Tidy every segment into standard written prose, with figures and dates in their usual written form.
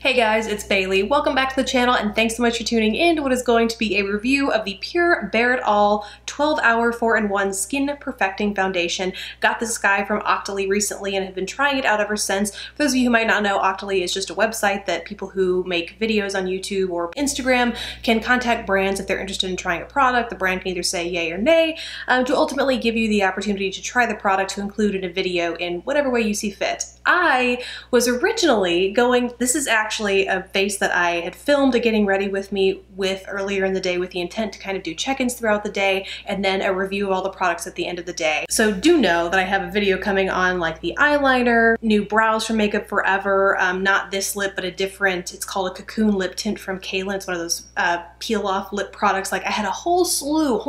Hey guys, it's Bailey. Welcome back to the channel and thanks so much for tuning in to what is going to be a review of the PUR Bare It All 12-Hour 4-in-1 Skin Perfecting Foundation. Got this guy from Octoly recently and have been trying it out ever since. For those of you who might not know, Octoly is just a website that people who make videos on YouTube or Instagram can contact brands if they're interested in trying a product. The brand can either say yay or nay to ultimately give you the opportunity to try the product to include in a video in whatever way you see fit. I was originally going, this is actually a face that I had filmed a getting ready with me with earlier in the day with the intent to kind of do check-ins throughout the day and then a review of all the products at the end of the day. So do know that I have a video coming on like the eyeliner, new brows from Makeup Forever, not this lip but a different, it's called a Cocoon Lip Tint from Kaylin. It's one of those peel off lip products. Like I had a whole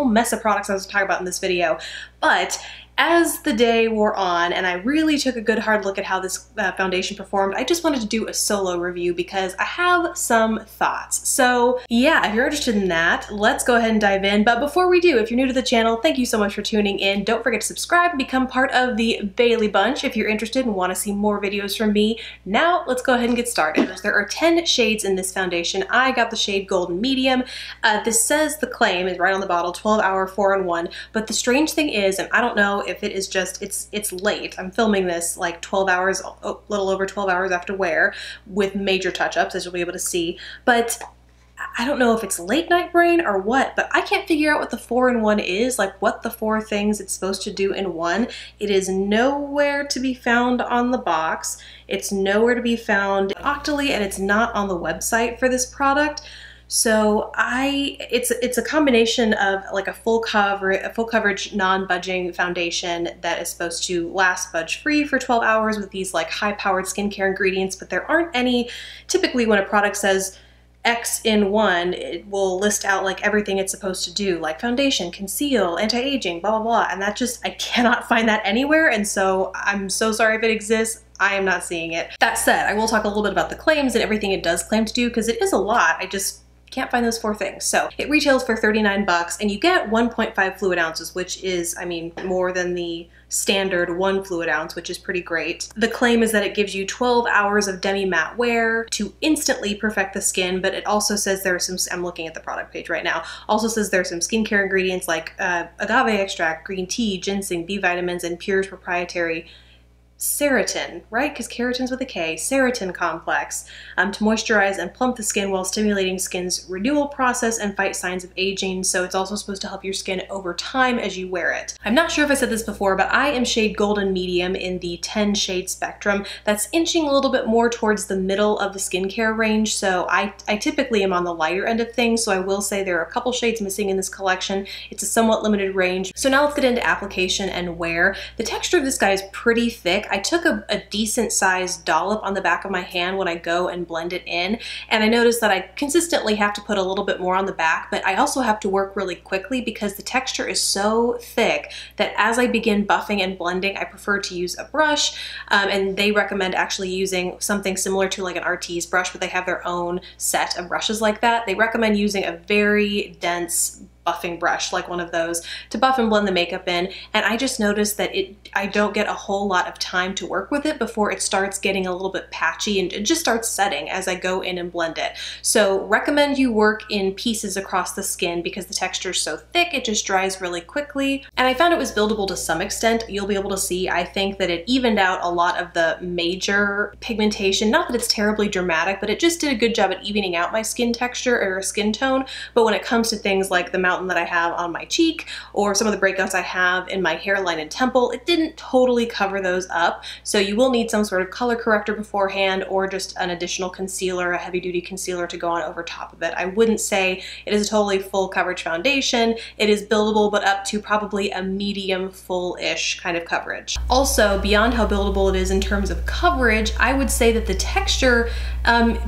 mess of products I was talking about in this video, but as the day wore on and I really took a good hard look at how this foundation performed, I just wanted to do a solo review because I have some thoughts. So yeah, if you're interested in that, let's go ahead and dive in. But before we do, if you're new to the channel, thank you so much for tuning in. Don't forget to subscribe and become part of the Bailey Bunch if you're interested and want to see more videos from me. Now let's go ahead and get started. There are 10 shades in this foundation. I got the shade Golden Medium. This says, the claim is right on the bottle, 12-hour 4-in-1. But the strange thing is, and I don't know if it is just, it's late. I'm filming this like 12 hours, a little over 12 hours after wear with major touch-ups, as you'll be able to see. But I don't know if it's late night brain or what, but I can't figure out what the 4-in-1 is, like what the 4 things it's supposed to do in one. It is nowhere to be found on the box. It's nowhere to be found in Octoly, and it's not on the website for this product. So it's a combination of like a full coverage non-budging foundation that is supposed to last budge free for 12 hours with these like high-powered skincare ingredients, but there aren't any. Typically when a product says X in one, it will list out like everything it's supposed to do, like foundation, conceal, anti-aging, blah, blah, blah. And that just, I cannot find that anywhere. And so I'm so sorry if it exists. I am not seeing it. That said, I will talk a little bit about the claims and everything it does claim to do because it is a lot. I just can't find those 4 things. So it retails for 39 bucks and you get 1.5 fluid ounces, which is, I mean, more than the standard 1 fluid ounce, which is pretty great. The claim is that it gives you 12 hours of demi-matte wear to instantly perfect the skin, but it also says there are some, I'm looking at the product page right now, also says there's some skincare ingredients like agave extract, green tea, ginseng, B vitamins, and PUR's proprietary Keratin, right? Because keratin's with a K, Keratin complex, to moisturize and plump the skin while stimulating skin's renewal process and fight signs of aging. So it's also supposed to help your skin over time as you wear it. I'm not sure if I said this before, but I am shade Golden Medium in the 10 shade spectrum. That's inching a little bit more towards the middle of the skincare range. So I typically am on the lighter end of things. So I will say there are a couple shades missing in this collection. It's a somewhat limited range. So now let's get into application and wear. The texture of this guy is pretty thick. I took a decent sized dollop on the back of my hand when I go and blend it in, and I noticed that I consistently have to put a little bit more on the back, but I also have to work really quickly because the texture is so thick that as I begin buffing and blending, I prefer to use a brush, and they recommend actually using something similar to like an Artiste brush, but they have their own set of brushes like that. They recommend using a very dense buffing brush, like one of those, to buff and blend the makeup in, and I just noticed that I don't get a whole lot of time to work with it before it starts getting a little bit patchy and it just starts setting as I go in and blend it. So recommend you work in pieces across the skin because the texture is so thick, it just dries really quickly. And I found it was buildable to some extent. You'll be able to see, I think that it evened out a lot of the major pigmentation. Not that it's terribly dramatic, but it just did a good job at evening out my skin texture or skin tone. But when it comes to things like the mountain that I have on my cheek or some of the breakouts I have in my hairline and temple, it didn't totally cover those up. So you will need some sort of color corrector beforehand or just an additional concealer, a heavy duty concealer to go on over top of it. I wouldn't say it is a totally full coverage foundation. It is buildable, but up to probably a medium full-ish kind of coverage. Also, beyond how buildable it is in terms of coverage, I would say that the texture,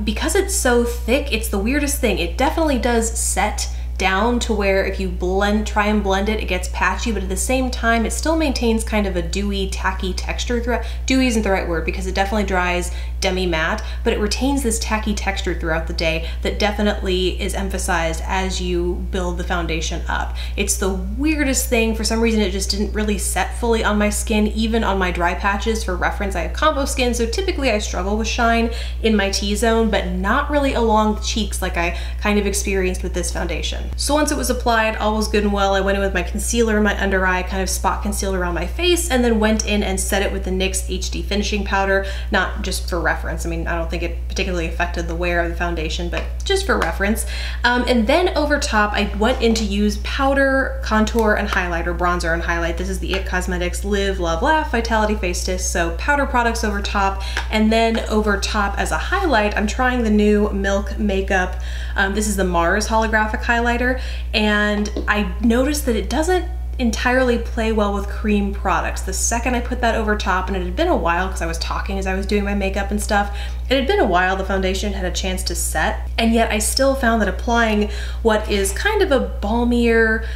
because it's so thick, it's the weirdest thing. It definitely does set down to where if you try and blend it, it gets patchy, but at the same time, it still maintains kind of a dewy, tacky texture throughout. Dewy isn't the right word because it definitely dries demi-matte, but it retains this tacky texture throughout the day that definitely is emphasized as you build the foundation up. It's the weirdest thing. For some reason, it just didn't really set fully on my skin, even on my dry patches. For reference, I have combo skin, so typically I struggle with shine in my T-zone, but not really along the cheeks like I kind of experienced with this foundation. So once it was applied, all was good and well. I went in with my concealer in my under eye, kind of spot concealed around my face, and then went in and set it with the NYX HD finishing powder, not just for reference. I mean, I don't think it particularly affected the wear of the foundation, but just for reference. And then over top, I went in to use powder, contour, and highlighter, bronzer and highlight. This is the IT Cosmetics Live, Love, Laugh Vitality Face Disc. So powder products over top, and then over top as a highlight, I'm trying the new Milk Makeup. This is the Mars holographic highlighter, and I noticed that it doesn't entirely play well with cream products. The second I put that over top, and it had been a while because I was talking as I was doing my makeup and stuff, it had been a while the foundation had a chance to set, and yet I still found that applying what is kind of a balmier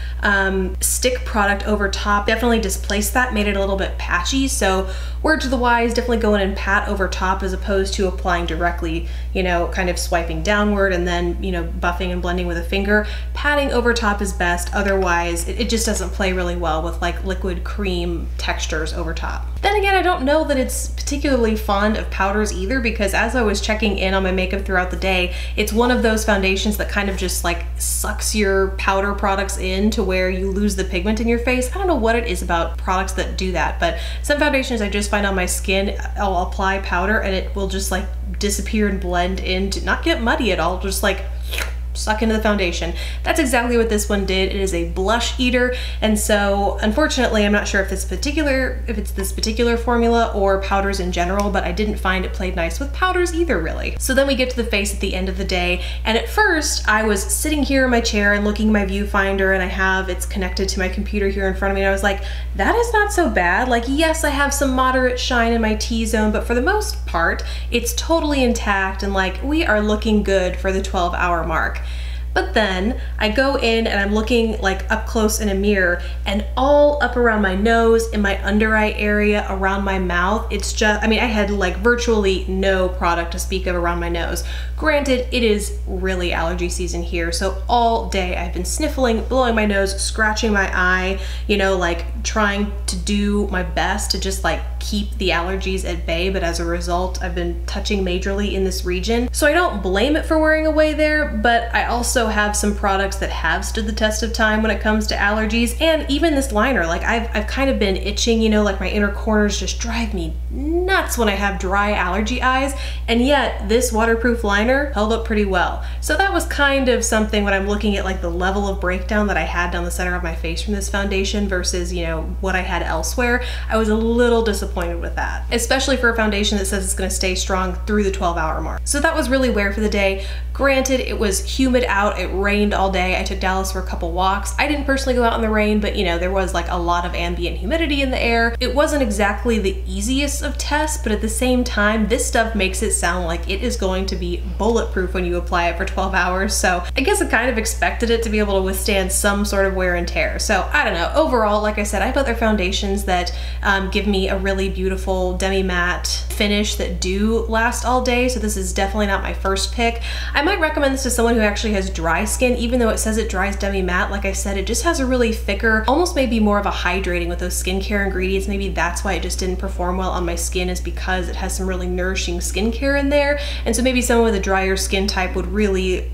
stick product over top definitely displaced that, made it a little bit patchy. So word to the wise, definitely go in and pat over top as opposed to applying directly, you know, kind of swiping downward and then, you know, buffing and blending with a finger. Patting over top is best, otherwise it just doesn't play really well with like liquid cream textures over top. Then again, I don't know that it's particularly fond of powders either, because as I was checking in on my makeup throughout the day, it's one of those foundations that kind of just like sucks your powder products in to where you lose the pigment in your face. I don't know what it is about products that do that, but some foundations I just find on my skin, I'll apply powder and it will just like disappear and blend into, not get muddy at all, just like suck into the foundation. That's exactly what this one did. It is a blush eater, and so unfortunately I'm not sure if it's this particular formula or powders in general, but I didn't find it played nice with powders either, really. So then we get to the face at the end of the day, and at first I was sitting here in my chair and looking at my viewfinder, and it's connected to my computer here in front of me, and I was like, that is not so bad. Like, yes, I have some moderate shine in my T-zone, but for the most part it's totally intact, and like we are looking good for the 12-hour mark. But then I go in and I'm looking like up close in a mirror, and all up around my nose, in my under eye area, around my mouth, it's just, I mean, I had like virtually no product to speak of around my nose. Granted, it is really allergy season here, so all day I've been sniffling, blowing my nose, scratching my eye, you know, like trying to do my best to just like keep the allergies at bay, but as a result, I've been touching majorly in this region. So I don't blame it for wearing away there, but I also have some products that have stood the test of time when it comes to allergies, and even this liner, like I've kind of been itching, you know, like my inner corners just drive me nuts when I have dry allergy eyes, and yet this waterproof liner held up pretty well. So that was kind of something when I'm looking at like the level of breakdown that I had down the center of my face from this foundation versus, you know, what I had elsewhere. I was a little disappointed with that, especially for a foundation that says it's going to stay strong through the 12-hour mark. So that was really wear for the day. Granted, it was humid out, it rained all day. I took Dallas for a couple walks. I didn't personally go out in the rain, but you know, there was like a lot of ambient humidity in the air. It wasn't exactly the easiest of tests, but at the same time, this stuff makes it sound like it is going to be bulletproof when you apply it for 12 hours. So I guess I kind of expected it to be able to withstand some sort of wear and tear. So I don't know. Overall, like I said, I have other foundations that give me a really beautiful demi-matte finish that do last all day. So this is definitely not my first pick. I might recommend this to someone who actually has dry skin, even though it says it dries demi-matte. Like I said, it just has a really thicker, almost maybe more of a hydrating with those skincare ingredients. Maybe that's why it just didn't perform well on my skin, is because it has some really nourishing skincare in there. And so maybe someone with a drier skin type would really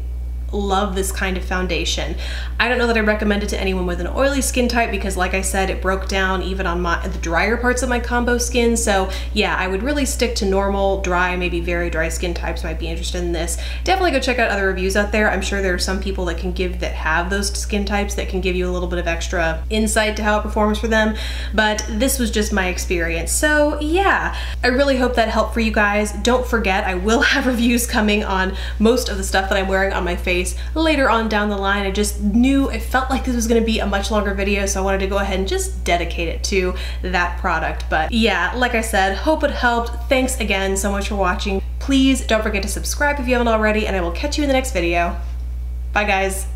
love this kind of foundation. I don't know that I recommend it to anyone with an oily skin type, because like I said, it broke down even on the drier parts of my combo skin. So yeah, I would really stick to normal, dry, maybe very dry skin types might be interested in this. Definitely go check out other reviews out there. I'm sure there are some people that have those skin types that can give you a little bit of extra insight to how it performs for them, but this was just my experience. So yeah, I really hope that helped for you guys. Don't forget, I will have reviews coming on most of the stuff that I'm wearing on my face later on down the line. I just knew, it felt like this was going to be a much longer video, so I wanted to go ahead and just dedicate it to that product. But yeah, like I said, hope it helped. Thanks again so much for watching. Please don't forget to subscribe if you haven't already, and I will catch you in the next video. Bye guys.